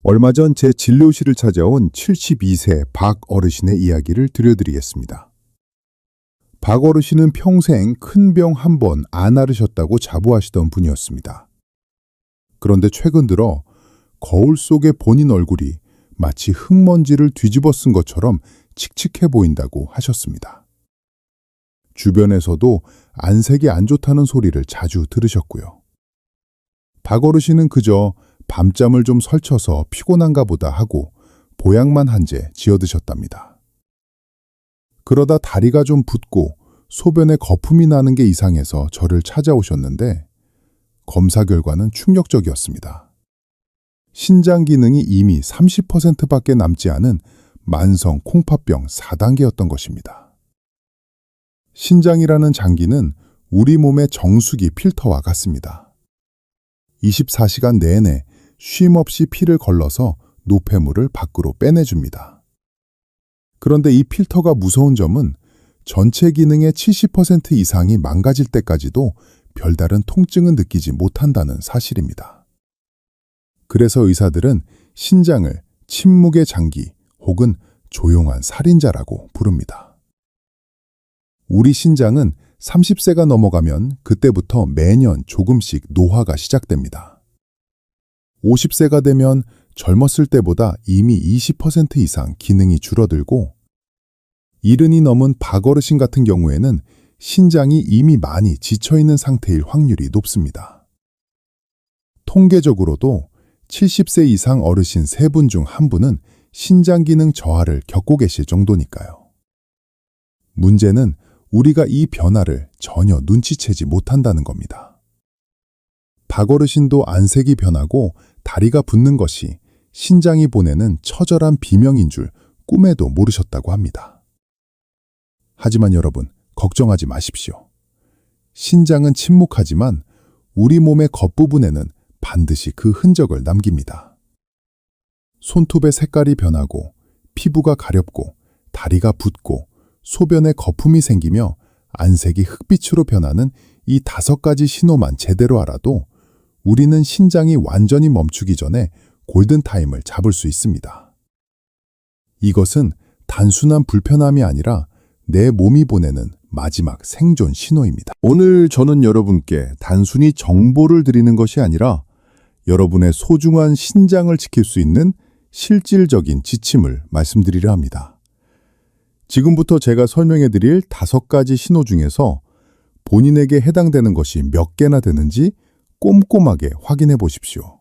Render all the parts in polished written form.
얼마 전 제 진료실을 찾아온 72세 박 어르신의 이야기를 들려드리겠습니다. 박 어르신은 평생 큰 병 한 번 안 앓으셨다고 자부하시던 분이었습니다. 그런데 최근 들어 거울 속의 본인 얼굴이 마치 흙먼지를 뒤집어 쓴 것처럼 칙칙해 보인다고 하셨습니다. 주변에서도 안색이 안 좋다는 소리를 자주 들으셨고요. 박 어르신은 그저 밤잠을 좀 설쳐서 피곤한가 보다 하고 보약만 한 재 지어드셨답니다. 그러다 다리가 좀 붓고 소변에 거품이 나는 게 이상해서 저를 찾아오셨는데 검사 결과는 충격적이었습니다. 신장 기능이 이미 30%밖에 남지 않은 만성 콩팥병 4단계였던 것입니다. 신장이라는 장기는 우리 몸의 정수기 필터와 같습니다. 24시간 내내 쉼없이 피를 걸러서 노폐물을 밖으로 빼내줍니다. 그런데 이 필터가 무서운 점은 전체 기능의 70% 이상이 망가질 때까지도 별다른 통증은 느끼지 못한다는 사실입니다. 그래서 의사들은 신장을 침묵의 장기 혹은 조용한 살인자라고 부릅니다. 우리 신장은 30세가 넘어가면 그때부터 매년 조금씩 노화가 시작됩니다. 50세가 되면 젊었을 때보다 이미 20% 이상 기능이 줄어들고 70이 넘은 박 어르신 같은 경우에는 신장이 이미 많이 지쳐있는 상태일 확률이 높습니다. 통계적으로도 70세 이상 어르신 3분 중 1분은 신장 기능 저하를 겪고 계실 정도니까요. 문제는 우리가 이 변화를 전혀 눈치채지 못한다는 겁니다. 박 어르신도 안색이 변하고 다리가 붓는 것이 신장이 보내는 처절한 비명인 줄 꿈에도 모르셨다고 합니다. 하지만 여러분, 걱정하지 마십시오. 신장은 침묵하지만 우리 몸의 겉부분에는 반드시 그 흔적을 남깁니다. 손톱의 색깔이 변하고 피부가 가렵고 다리가 붓고 소변에 거품이 생기며 안색이 흑빛으로 변하는 이 5가지 신호만 제대로 알아도 우리는 신장이 완전히 멈추기 전에 골든타임을 잡을 수 있습니다. 이것은 단순한 불편함이 아니라 내 몸이 보내는 마지막 생존 신호입니다. 오늘 저는 여러분께 단순히 정보를 드리는 것이 아니라 여러분의 소중한 신장을 지킬 수 있는 실질적인 지침을 말씀드리려 합니다. 지금부터 제가 설명해 드릴 5가지 신호 중에서 본인에게 해당되는 것이 몇 개나 되는지 꼼꼼하게 확인해 보십시오.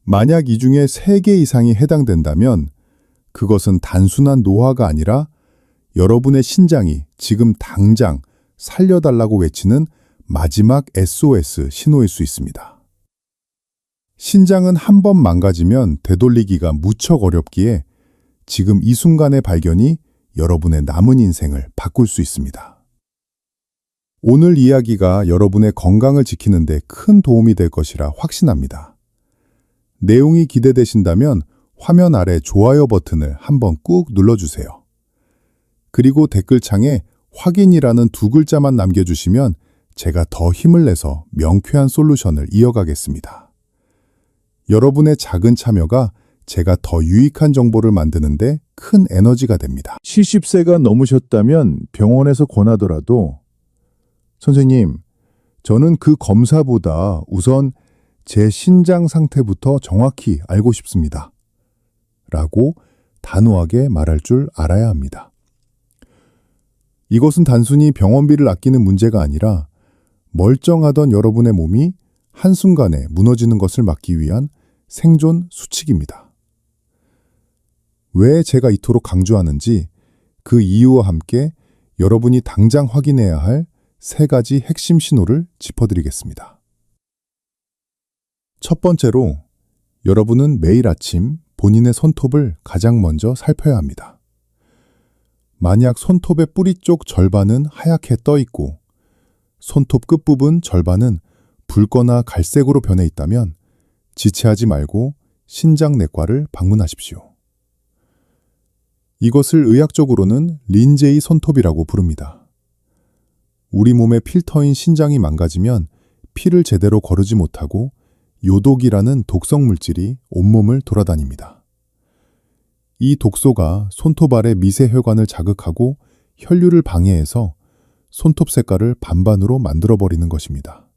만약 이 중에 3개 이상이 해당된다면 그것은 단순한 노화가 아니라 여러분의 신장이 지금 당장 살려달라고 외치는 마지막 SOS 신호일 수 있습니다. 신장은 한 번 망가지면 되돌리기가 무척 어렵기에 지금 이 순간의 발견이 여러분의 남은 인생을 바꿀 수 있습니다. 오늘 이야기가 여러분의 건강을 지키는 데 큰 도움이 될 것이라 확신합니다. 내용이 기대되신다면 화면 아래 좋아요 버튼을 한번 꾹 눌러주세요. 그리고 댓글창에 확인이라는 2글자만 남겨주시면 제가 더 힘을 내서 명쾌한 솔루션을 이어가겠습니다. 여러분의 작은 참여가 제가 더 유익한 정보를 만드는데 큰 에너지가 됩니다. 70세가 넘으셨다면 병원에서 권하더라도 선생님, 저는 그 검사보다 우선 제 신장 상태부터 정확히 알고 싶습니다. 라고 단호하게 말할 줄 알아야 합니다. 이것은 단순히 병원비를 아끼는 문제가 아니라 멀쩡하던 여러분의 몸이 한순간에 무너지는 것을 막기 위한 생존 수칙입니다. 왜 제가 이토록 강조하는지 그 이유와 함께 여러분이 당장 확인해야 할 3가지 핵심 신호를 짚어드리겠습니다. 첫 번째로 여러분은 매일 아침 본인의 손톱을 가장 먼저 살펴야 합니다. 만약 손톱의 뿌리 쪽 절반은 하얗게 떠 있고 손톱 끝부분 절반은 붉거나 갈색으로 변해 있다면 지체하지 말고 신장내과를 방문하십시오. 이것을 의학적으로는 린제이 손톱이라고 부릅니다. 우리 몸의 필터인 신장이 망가지면 피를 제대로 거르지 못하고 요독이라는 독성 물질이 온몸을 돌아다닙니다. 이 독소가 손톱 아래 미세 혈관을 자극하고 혈류를 방해해서 손톱 색깔을 반반으로 만들어버리는 것입니다.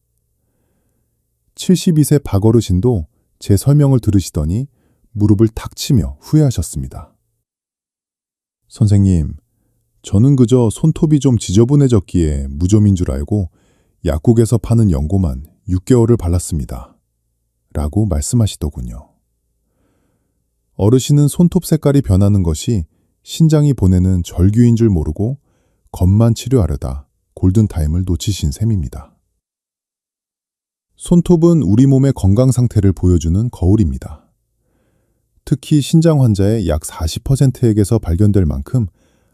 72세 박어르신도 제 설명을 들으시더니 무릎을 탁 치며 후회하셨습니다. 선생님, 저는 그저 손톱이 좀 지저분해졌기에 무좀인 줄 알고 약국에서 파는 연고만 6개월을 발랐습니다. 라고 말씀하시더군요. 어르신은 손톱 색깔이 변하는 것이 신장이 보내는 절규인 줄 모르고 겉만 치료하려다 골든타임을 놓치신 셈입니다. 손톱은 우리 몸의 건강 상태를 보여주는 거울입니다. 특히 신장 환자의 약 40%에게서 발견될 만큼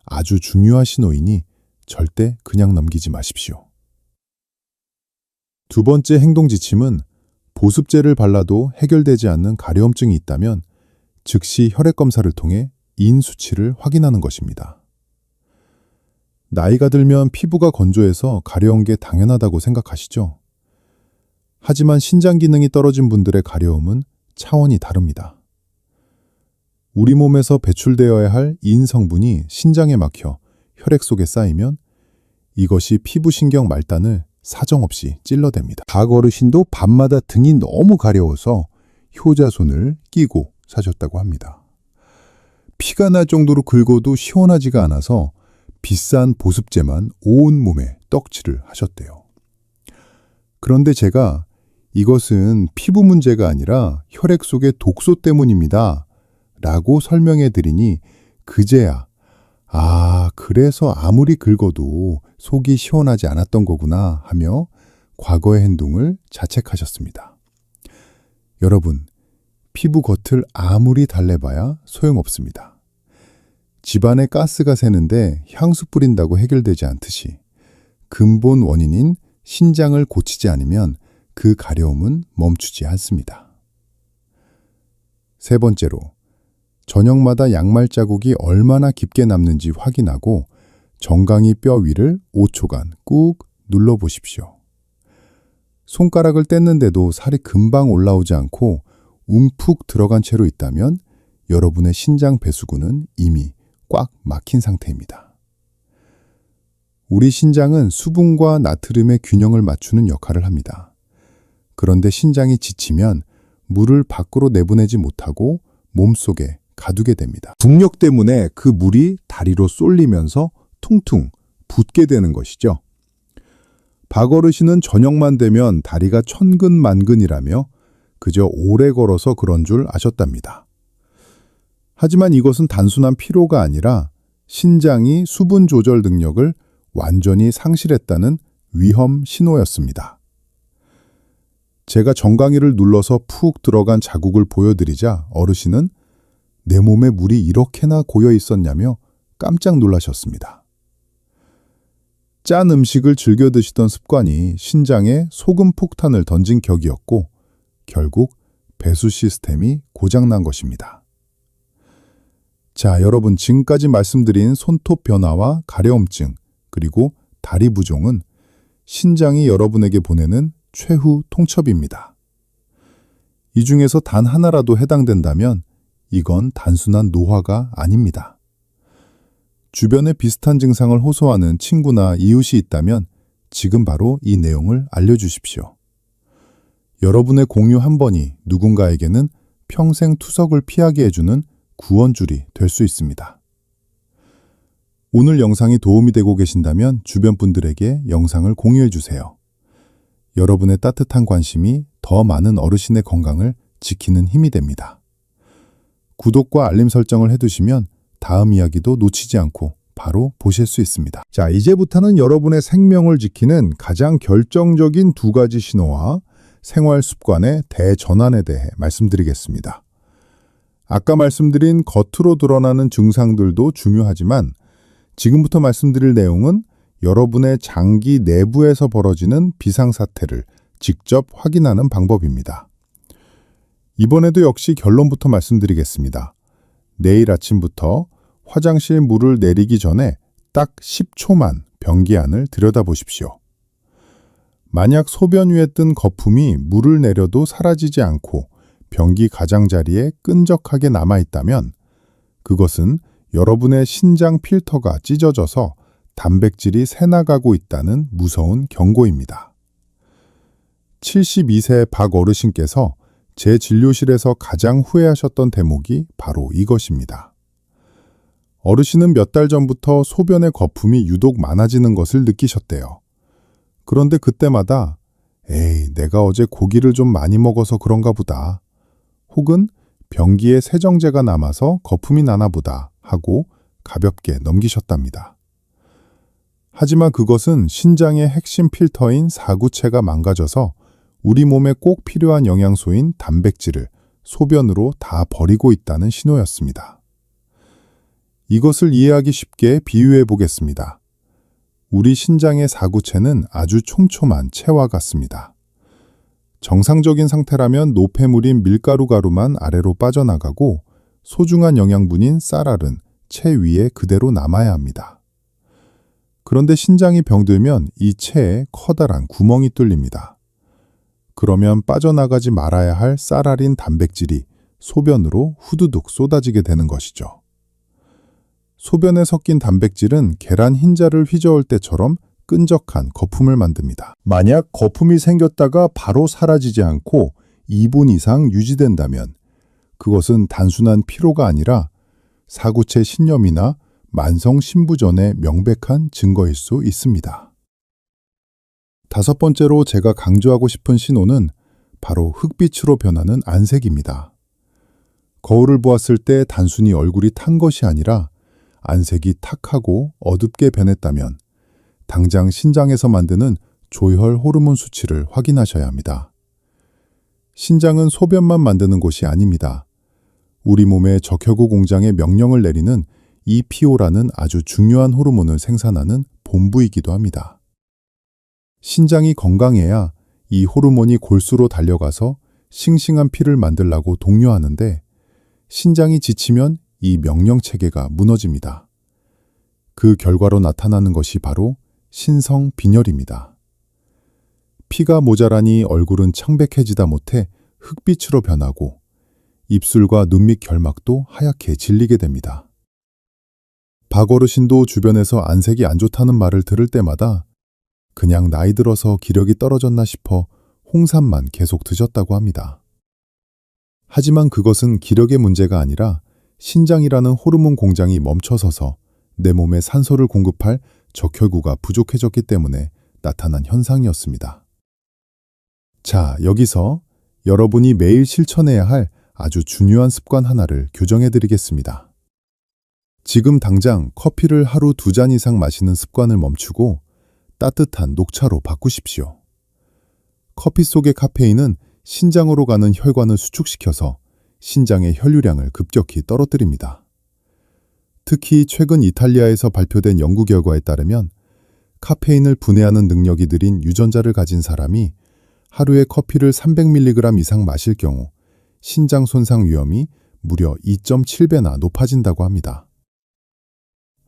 아주 중요한 신호이니 절대 그냥 넘기지 마십시오. 두 번째 행동 지침은 보습제를 발라도 해결되지 않는 가려움증이 있다면 즉시 혈액 검사를 통해 인 수치를 확인하는 것입니다. 나이가 들면 피부가 건조해서 가려운 게 당연하다고 생각하시죠? 하지만 신장 기능이 떨어진 분들의 가려움은 차원이 다릅니다. 우리 몸에서 배출되어야 할 인 성분이 신장에 막혀 혈액 속에 쌓이면 이것이 피부신경 말단을 사정없이 찔러댑니다. 박어르신도 밤마다 등이 너무 가려워서 효자손을 끼고 사셨다고 합니다. 피가 날 정도로 긁어도 시원하지가 않아서 비싼 보습제만 온몸에 떡칠을 하셨대요. 그런데 제가 이것은 피부 문제가 아니라 혈액 속의 독소 때문입니다. 라고 설명해 드리니 그제야 그래서 아무리 긁어도 속이 시원하지 않았던 거구나 하며 과거의 행동을 자책하셨습니다. 여러분, 피부 겉을 아무리 달래봐야 소용없습니다. 집안에 가스가 새는데 향수 뿌린다고 해결되지 않듯이 근본 원인인 신장을 고치지 않으면 그 가려움은 멈추지 않습니다. 세 번째로, 저녁마다 양말 자국이 얼마나 깊게 남는지 확인하고 정강이 뼈 위를 5초간 꾹 눌러보십시오. 손가락을 뗐는데도 살이 금방 올라오지 않고 움푹 들어간 채로 있다면 여러분의 신장 배수구는 이미 꽉 막힌 상태입니다. 우리 신장은 수분과 나트륨의 균형을 맞추는 역할을 합니다. 그런데 신장이 지치면 물을 밖으로 내보내지 못하고 몸속에 가두게 됩니다. 중력 때문에 그 물이 다리로 쏠리면서 퉁퉁 붓게 되는 것이죠. 박어르신은 저녁만 되면 다리가 천근만근이라며 그저 오래 걸어서 그런 줄 아셨답니다. 하지만 이것은 단순한 피로가 아니라 신장이 수분 조절 능력을 완전히 상실했다는 위험 신호였습니다. 제가 정강이를 눌러서 푹 들어간 자국을 보여드리자 어르신은 내 몸에 물이 이렇게나 고여 있었냐며 깜짝 놀라셨습니다. 짠 음식을 즐겨 드시던 습관이 신장에 소금 폭탄을 던진 격이었고 결국 배수 시스템이 고장난 것입니다. 자, 여러분, 지금까지 말씀드린 손톱 변화와 가려움증 그리고 다리 부종은 신장이 여러분에게 보내는 최후 통첩입니다. 이 중에서 단 하나라도 해당된다면 이건 단순한 노화가 아닙니다. 주변에 비슷한 증상을 호소하는 친구나 이웃이 있다면 지금 바로 이 내용을 알려주십시오. 여러분의 공유 한 번이 누군가에게는 평생 투석을 피하게 해주는 구원줄이 될 수 있습니다. 오늘 영상이 도움이 되고 계신다면 주변 분들에게 영상을 공유해 주세요. 여러분의 따뜻한 관심이 더 많은 어르신의 건강을 지키는 힘이 됩니다. 구독과 알림 설정을 해두시면 다음 이야기도 놓치지 않고 바로 보실 수 있습니다. 자, 이제부터는 여러분의 생명을 지키는 가장 결정적인 두 가지 신호와 생활 습관의 대전환에 대해 말씀드리겠습니다. 아까 말씀드린 겉으로 드러나는 증상들도 중요하지만 지금부터 말씀드릴 내용은 여러분의 장기 내부에서 벌어지는 비상사태를 직접 확인하는 방법입니다. 이번에도 역시 결론부터 말씀드리겠습니다. 내일 아침부터 화장실 물을 내리기 전에 딱 10초만 변기 안을 들여다보십시오. 만약 소변 위에 뜬 거품이 물을 내려도 사라지지 않고 변기 가장자리에 끈적하게 남아있다면 그것은 여러분의 신장 필터가 찢어져서 단백질이 새나가고 있다는 무서운 경고입니다. 72세 박 어르신께서 제 진료실에서 가장 후회하셨던 대목이 바로 이것입니다. 어르신은 몇 달 전부터 소변의 거품이 유독 많아지는 것을 느끼셨대요. 그런데 그때마다 에이, 내가 어제 고기를 좀 많이 먹어서 그런가 보다. 혹은 변기에 세정제가 남아서 거품이 나나 보다 하고 가볍게 넘기셨답니다. 하지만 그것은 신장의 핵심 필터인 사구체가 망가져서 우리 몸에 꼭 필요한 영양소인 단백질을 소변으로 다 버리고 있다는 신호였습니다. 이것을 이해하기 쉽게 비유해 보겠습니다. 우리 신장의 사구체는 아주 촘촘한 체와 같습니다. 정상적인 상태라면 노폐물인 밀가루 가루만 아래로 빠져나가고 소중한 영양분인 쌀알은 체 위에 그대로 남아야 합니다. 그런데 신장이 병들면 이 체에 커다란 구멍이 뚫립니다. 그러면 빠져나가지 말아야 할 쌀알인 단백질이 소변으로 후두둑 쏟아지게 되는 것이죠. 소변에 섞인 단백질은 계란 흰자를 휘저을 때처럼 끈적한 거품을 만듭니다. 만약 거품이 생겼다가 바로 사라지지 않고 2분 이상 유지된다면 그것은 단순한 피로가 아니라 사구체 신염이나 만성 신부전의 명백한 증거일 수 있습니다. 다섯 번째로 제가 강조하고 싶은 신호는 바로 흑빛으로 변하는 안색입니다. 거울을 보았을 때 단순히 얼굴이 탄 것이 아니라 안색이 탁하고 어둡게 변했다면 당장 신장에서 만드는 조혈 호르몬 수치를 확인하셔야 합니다. 신장은 소변만 만드는 곳이 아닙니다. 우리 몸의 적혈구 공장에 명령을 내리는 EPO라는 아주 중요한 호르몬을 생산하는 본부이기도 합니다. 신장이 건강해야 이 호르몬이 골수로 달려가서 싱싱한 피를 만들라고 독려하는데 신장이 지치면 이 명령체계가 무너집니다. 그 결과로 나타나는 것이 바로 신성빈혈입니다. 피가 모자라니 얼굴은 창백해지다 못해 흑빛으로 변하고 입술과 눈 밑 결막도 하얗게 질리게 됩니다. 박 어르신도 주변에서 안색이 안 좋다는 말을 들을 때마다 그냥 나이 들어서 기력이 떨어졌나 싶어 홍삼만 계속 드셨다고 합니다. 하지만 그것은 기력의 문제가 아니라 신장이라는 호르몬 공장이 멈춰서서 내 몸에 산소를 공급할 적혈구가 부족해졌기 때문에 나타난 현상이었습니다. 자, 여기서 여러분이 매일 실천해야 할 아주 중요한 습관 하나를 교정해 드리겠습니다. 지금 당장 커피를 하루 2잔 이상 마시는 습관을 멈추고 따뜻한 녹차로 바꾸십시오. 커피 속의 카페인은 신장으로 가는 혈관을 수축시켜서 신장의 혈류량을 급격히 떨어뜨립니다. 특히 최근 이탈리아에서 발표된 연구 결과에 따르면 카페인을 분해하는 능력이 느린 유전자를 가진 사람이 하루에 커피를 300mg 이상 마실 경우 신장 손상 위험이 무려 2.7배나 높아진다고 합니다.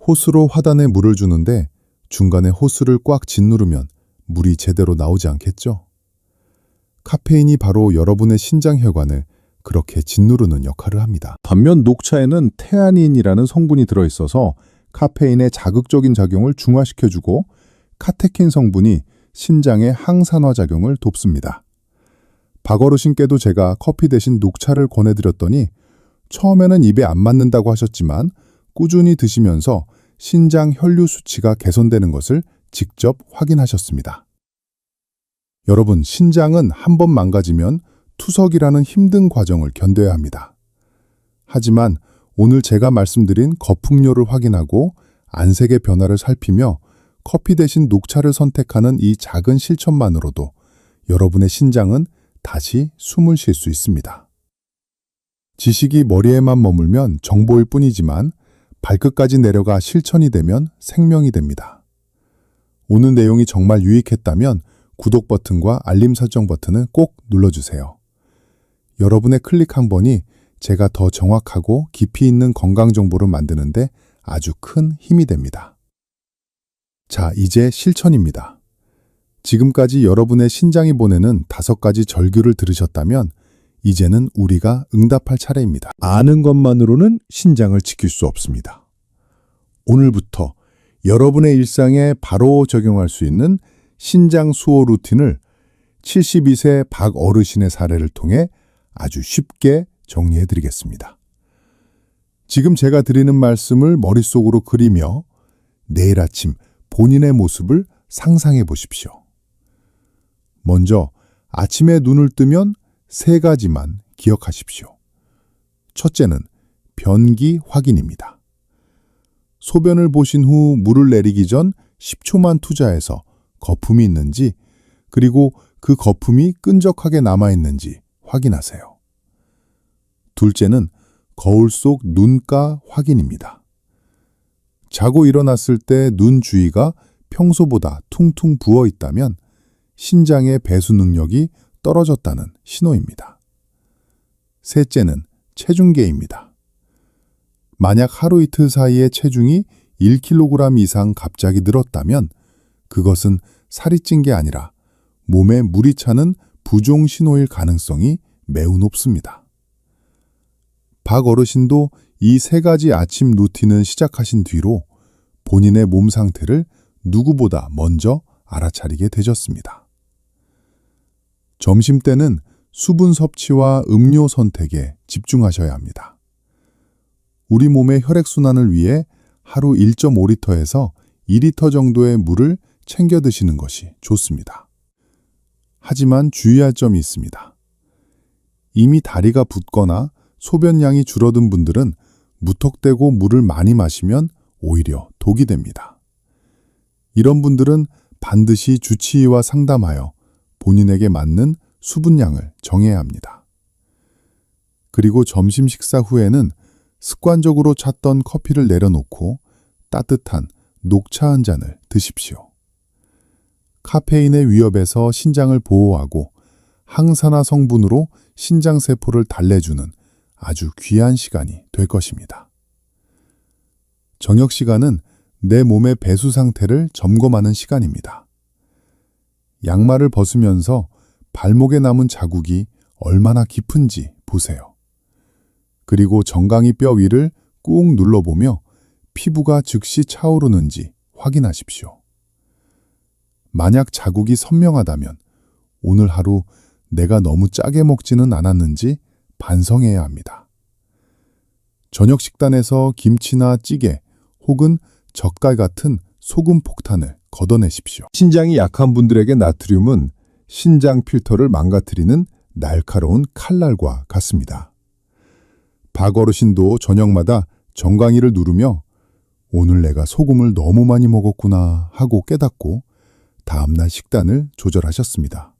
호스로 화단에 물을 주는데 중간에 호스를 꽉 짓누르면 물이 제대로 나오지 않겠죠? 카페인이 바로 여러분의 신장 혈관을 그렇게 짓누르는 역할을 합니다. 반면 녹차에는 테아닌이라는 성분이 들어있어서 카페인의 자극적인 작용을 중화시켜주고 카테킨 성분이 신장의 항산화 작용을 돕습니다. 박 어르신께도 제가 커피 대신 녹차를 권해드렸더니 처음에는 입에 안 맞는다고 하셨지만 꾸준히 드시면서 신장 혈류 수치가 개선되는 것을 직접 확인하셨습니다. 여러분, 신장은 한 번 망가지면 투석이라는 힘든 과정을 견뎌야 합니다. 하지만 오늘 제가 말씀드린 거품료를 확인하고 안색의 변화를 살피며 커피 대신 녹차를 선택하는 이 작은 실천만으로도 여러분의 신장은 다시 숨을 쉴 수 있습니다. 지식이 머리에만 머물면 정보일 뿐이지만 발끝까지 내려가 실천이 되면 생명이 됩니다. 오늘 내용이 정말 유익했다면 구독 버튼과 알림 설정 버튼을 꼭 눌러주세요. 여러분의 클릭 한 번이 제가 더 정확하고 깊이 있는 건강 정보를 만드는데 아주 큰 힘이 됩니다. 자, 이제 실천입니다. 지금까지 여러분의 신장이 보내는 5가지 절규를 들으셨다면 이제는 우리가 응답할 차례입니다. 아는 것만으로는 신장을 지킬 수 없습니다. 오늘부터 여러분의 일상에 바로 적용할 수 있는 신장 수호 루틴을 72세 박 어르신의 사례를 통해 아주 쉽게 정리해 드리겠습니다. 지금 제가 드리는 말씀을 머릿속으로 그리며 내일 아침 본인의 모습을 상상해 보십시오. 먼저 아침에 눈을 뜨면 3가지만 기억하십시오. 첫째는 변기 확인입니다. 소변을 보신 후 물을 내리기 전 10초만 투자해서 거품이 있는지, 그리고 그 거품이 끈적하게 남아있는지 확인하세요. 둘째는 거울 속 눈가 확인입니다. 자고 일어났을 때 눈 주위가 평소보다 퉁퉁 부어 있다면 신장의 배수 능력이 떨어졌다는 신호입니다. 셋째는 체중계입니다. 만약 하루 이틀 사이에 체중이 1kg 이상 갑자기 늘었다면 그것은 살이 찐 게 아니라 몸에 물이 차는 부종 신호일 가능성이 매우 높습니다. 박 어르신도 이 3가지 아침 루틴을 시작하신 뒤로 본인의 몸 상태를 누구보다 먼저 알아차리게 되셨습니다. 점심때는 수분 섭취와 음료 선택에 집중하셔야 합니다. 우리 몸의 혈액순환을 위해 하루 1.5리터에서 2리터 정도의 물을 챙겨 드시는 것이 좋습니다. 하지만 주의할 점이 있습니다. 이미 다리가 붓거나 소변량이 줄어든 분들은 무턱대고 물을 많이 마시면 오히려 독이 됩니다. 이런 분들은 반드시 주치의와 상담하여 본인에게 맞는 수분량을 정해야 합니다. 그리고 점심 식사 후에는 습관적으로 찾던 커피를 내려놓고 따뜻한 녹차 한 잔을 드십시오. 카페인의 위협에서 신장을 보호하고 항산화 성분으로 신장세포를 달래주는 아주 귀한 시간이 될 것입니다. 저녁 시간은 내 몸의 배수 상태를 점검하는 시간입니다. 양말을 벗으면서 발목에 남은 자국이 얼마나 깊은지 보세요. 그리고 정강이 뼈 위를 꾹 눌러보며 피부가 즉시 차오르는지 확인하십시오. 만약 자국이 선명하다면 오늘 하루 내가 너무 짜게 먹지는 않았는지 반성해야 합니다. 저녁 식단에서 김치나 찌개 혹은 젓갈 같은 소금 폭탄을 걷어내십시오. 신장이 약한 분들에게 나트륨은 신장 필터를 망가뜨리는 날카로운 칼날과 같습니다. 박 어르신도 저녁마다 정강이를 누르며 오늘 내가 소금을 너무 많이 먹었구나 하고 깨닫고 다음날 식단을 조절하셨습니다.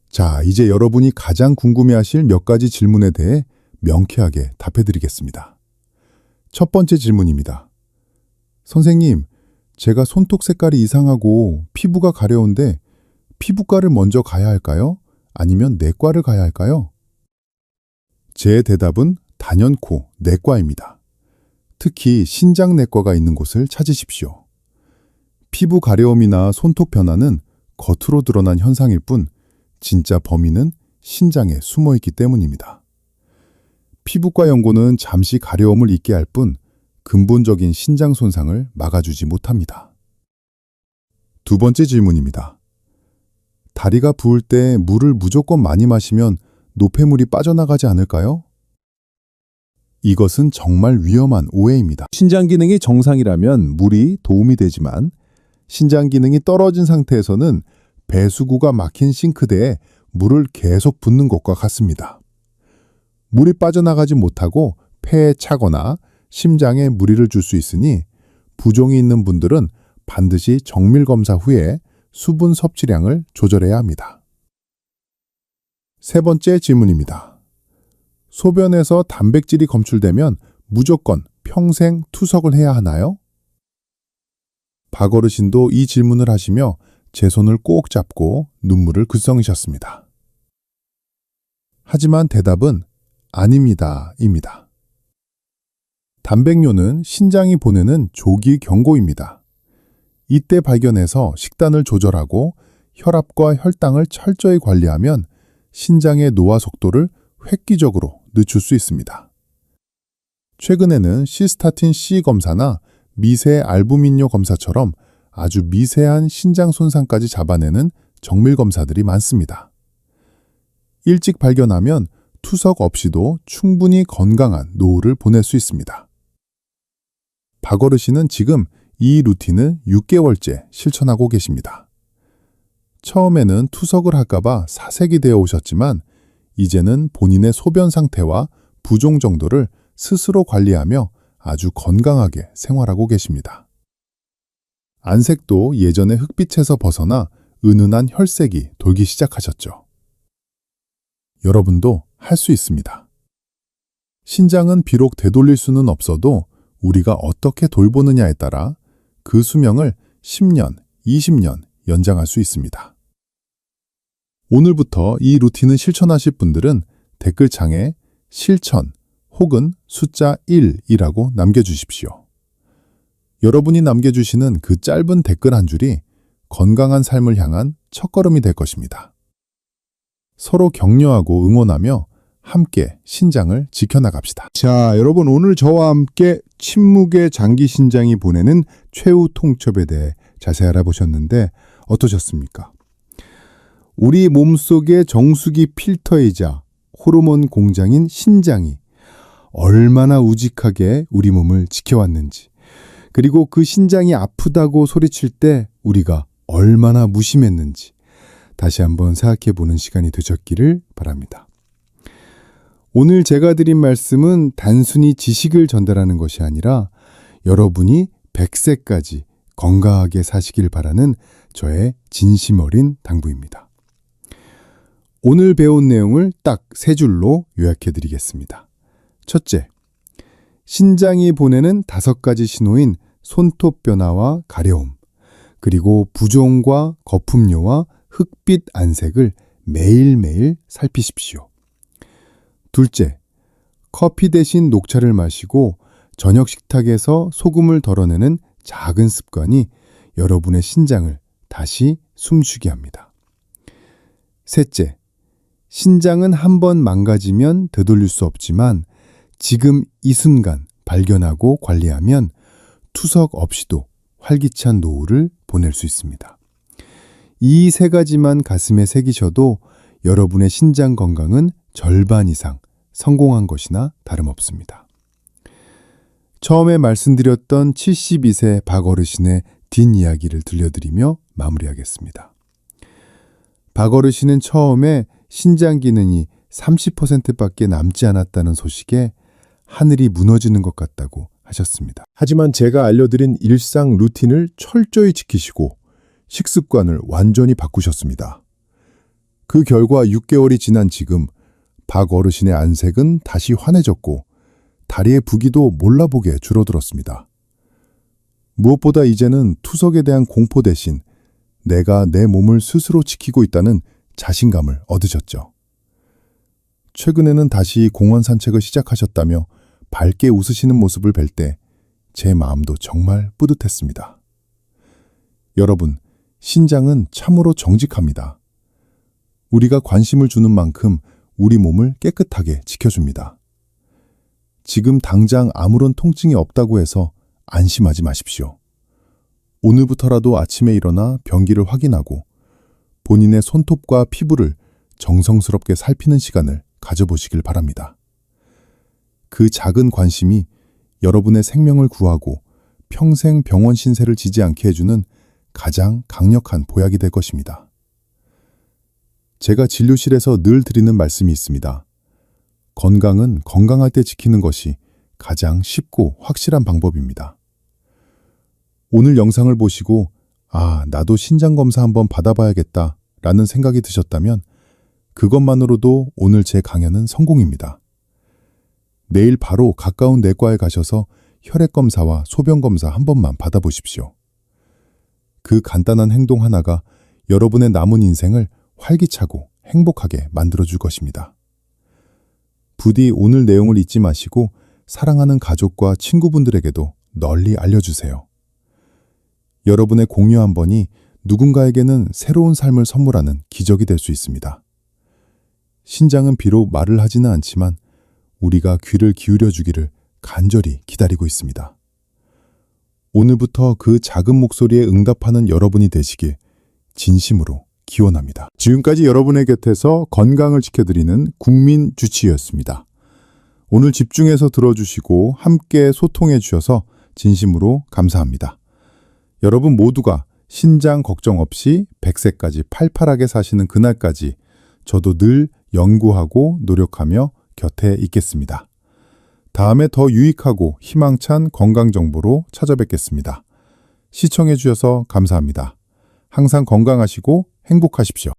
자, 이제 여러분이 가장 궁금해하실 몇 가지 질문에 대해 명쾌하게 답해드리겠습니다. 첫 번째 질문입니다. 선생님, 제가 손톱 색깔이 이상하고 피부가 가려운데 피부과를 먼저 가야 할까요? 아니면 내과를 가야 할까요? 제 대답은 단연코 내과입니다. 특히 신장내과가 있는 곳을 찾으십시오. 피부 가려움이나 손톱 변화는 겉으로 드러난 현상일 뿐 진짜 범인은 신장에 숨어있기 때문입니다. 피부과 연고는 잠시 가려움을 잊게 할 뿐 근본적인 신장 손상을 막아주지 못합니다. 두 번째 질문입니다. 다리가 부을 때 물을 무조건 많이 마시면 노폐물이 빠져나가지 않을까요? 이것은 정말 위험한 오해입니다. 신장 기능이 정상이라면 물이 도움이 되지만 신장 기능이 떨어진 상태에서는 배수구가 막힌 싱크대에 물을 계속 붓는 것과 같습니다. 물이 빠져나가지 못하고 폐에 차거나 심장에 무리를 줄 수 있으니 부종이 있는 분들은 반드시 정밀 검사 후에 수분 섭취량을 조절해야 합니다. 세 번째 질문입니다. 소변에서 단백질이 검출되면 무조건 평생 투석을 해야 하나요? 박 어르신도 이 질문을 하시며 제 손을 꼭 잡고 눈물을 글썽이셨습니다. 하지만 대답은 아닙니다, 입니다. 단백뇨는 신장이 보내는 조기 경고입니다. 이때 발견해서 식단을 조절하고 혈압과 혈당을 철저히 관리하면 신장의 노화 속도를 획기적으로 늦출 수 있습니다. 최근에는 시스타틴 C 검사나 미세 알부민뇨 검사처럼 아주 미세한 신장 손상까지 잡아내는 정밀 검사들이 많습니다. 일찍 발견하면 투석 없이도 충분히 건강한 노후를 보낼 수 있습니다. 박어르신은 지금 이 루틴을 6개월째 실천하고 계십니다. 처음에는 투석을 할까봐 사색이 되어 오셨지만 이제는 본인의 소변 상태와 부종 정도를 스스로 관리하며 아주 건강하게 생활하고 계십니다. 안색도 예전의 흑빛에서 벗어나 은은한 혈색이 돌기 시작하셨죠. 여러분도 할 수 있습니다. 신장은 비록 되돌릴 수는 없어도 우리가 어떻게 돌보느냐에 따라 그 수명을 10년, 20년 연장할 수 있습니다. 오늘부터 이 루틴을 실천하실 분들은 댓글창에 실천 혹은 숫자 1이라고 남겨주십시오. 여러분이 남겨주시는 그 짧은 댓글 한 줄이 건강한 삶을 향한 첫걸음이 될 것입니다. 서로 격려하고 응원하며 함께 신장을 지켜나갑시다. 자, 여러분 오늘 저와 함께 침묵의 장기 신장이 보내는 최후 통첩에 대해 자세히 알아보셨는데 어떠셨습니까? 우리 몸속의 정수기 필터이자 호르몬 공장인 신장이 얼마나 우직하게 우리 몸을 지켜왔는지, 그리고 그 신장이 아프다고 소리칠 때 우리가 얼마나 무심했는지 다시 한번 생각해보는 시간이 되셨기를 바랍니다. 오늘 제가 드린 말씀은 단순히 지식을 전달하는 것이 아니라 여러분이 100세까지 건강하게 사시길 바라는 저의 진심 어린 당부입니다. 오늘 배운 내용을 딱 3줄로 요약해드리겠습니다. 첫째, 신장이 보내는 5가지 신호인 손톱 변화와 가려움, 그리고 부종과 거품료와 흑빛 안색을 매일매일 살피십시오. 둘째, 커피 대신 녹차를 마시고 저녁 식탁에서 소금을 덜어내는 작은 습관이 여러분의 신장을 다시 숨쉬게 합니다. 셋째, 신장은 한번 망가지면 되돌릴 수 없지만 지금 이 순간 발견하고 관리하면 투석 없이도 활기찬 노후를 보낼 수 있습니다. 이 3가지만 가슴에 새기셔도 여러분의 신장 건강은 절반 이상 성공한 것이나 다름없습니다. 처음에 말씀드렸던 72세 박어르신의 뒷이야기를 들려드리며 마무리하겠습니다. 박어르신은 처음에 신장 기능이 30%밖에 남지 않았다는 소식에 하늘이 무너지는 것 같다고 하셨습니다. 하지만 제가 알려드린 일상 루틴을 철저히 지키시고 식습관을 완전히 바꾸셨습니다. 그 결과 6개월이 지난 지금 박 어르신의 안색은 다시 환해졌고 다리의 부기도 몰라보게 줄어들었습니다. 무엇보다 이제는 투석에 대한 공포 대신 내가 내 몸을 스스로 지키고 있다는 자신감을 얻으셨죠. 최근에는 다시 공원 산책을 시작하셨다며 밝게 웃으시는 모습을 뵐 때 제 마음도 정말 뿌듯했습니다. 여러분, 신장은 참으로 정직합니다. 우리가 관심을 주는 만큼 우리 몸을 깨끗하게 지켜줍니다. 지금 당장 아무런 통증이 없다고 해서 안심하지 마십시오. 오늘부터라도 아침에 일어나 변기를 확인하고 본인의 손톱과 피부를 정성스럽게 살피는 시간을 가져보시길 바랍니다. 그 작은 관심이 여러분의 생명을 구하고 평생 병원 신세를 지지 않게 해주는 가장 강력한 보약이 될 것입니다. 제가 진료실에서 늘 드리는 말씀이 있습니다. 건강은 건강할 때 지키는 것이 가장 쉽고 확실한 방법입니다. 오늘 영상을 보시고 나도 신장검사 한번 받아봐야겠다 라는 생각이 드셨다면 그것만으로도 오늘 제 강연은 성공입니다. 내일 바로 가까운 내과에 가셔서 혈액검사와 소변검사 한 번만 받아보십시오. 그 간단한 행동 하나가 여러분의 남은 인생을 활기차고 행복하게 만들어줄 것입니다. 부디 오늘 내용을 잊지 마시고 사랑하는 가족과 친구분들에게도 널리 알려주세요. 여러분의 공유 한 번이 누군가에게는 새로운 삶을 선물하는 기적이 될 수 있습니다. 신장은 비록 말을 하지는 않지만 우리가 귀를 기울여 주기를 간절히 기다리고 있습니다. 오늘부터 그 작은 목소리에 응답하는 여러분이 되시길 진심으로 기원합니다. 지금까지 여러분의 곁에서 건강을 지켜드리는 국민주치의였습니다. 오늘 집중해서 들어주시고 함께 소통해 주셔서 진심으로 감사합니다. 여러분 모두가 신장 걱정 없이 100세까지 팔팔하게 사시는 그날까지 저도 늘 연구하고 노력하며 곁에 있겠습니다. 다음에 더 유익하고 희망찬 건강 정보로 찾아뵙겠습니다. 시청해 주셔서 감사합니다. 항상 건강하시고 행복하십시오.